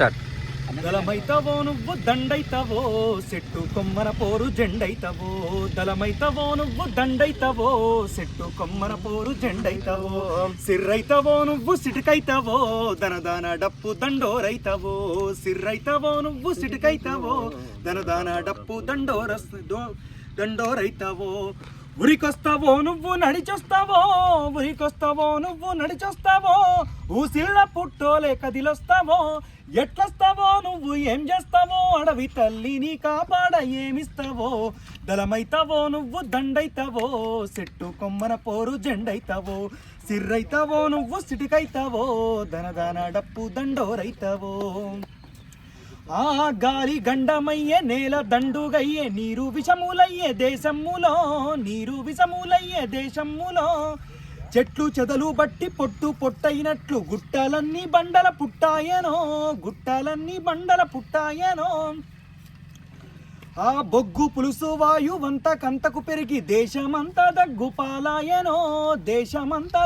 Start. దళమైతవో నువ్వు దండైతవో set Kommana పోరు జెండైతవో దళమైతవో నువ్వు దండైతవో సెట్టు కొమ్మన పోరు జెండైతవో సిర్రైతవో నువ్వు సిటికైతవో దనదాన డప్పు దండోరైతవో సిర్రైతవో నువ్వు సిటికైతవో దనదాన డప్పు దండోరైతవో ఉరికొస్తావో నువ్వు నడిచొస్తావో ఉరికొస్తావో నువ్వు నడిచొస్తావో ఊసిళ్ళ పుట్టోలే కదిలొస్తావో ఎట్లొస్తావో నువ్వు ఏం చేస్తావో అడవి తల్లిని కాపాడ ఏమిస్తావో దళమైతావో నువ్వు దండైతావో చెట్టు కొమ్మన పోరు జెండైతావో సిర్రైతావో నువ్వు సిటికైతావో దనదాన డప్పు దండోరైతావో ఆ గాలి గండమయ్యే నేల దండుగయ్యే నీరు విషములయ్యే దేశములో నీరు విషములయ్యే దేశములో చెట్లు చెదలు బట్టి పొట్టు పొట్టయినట్లు గుట్టలన్నీ బండల పుట్టాయనో గుట్టలన్నీ బండల పుట్టాయనో ఆ బొగ్గు పులుసు వాయువంత కంతకు పెరిగి దేశమంతా దగ్గు పాలాయనో దేశమంతా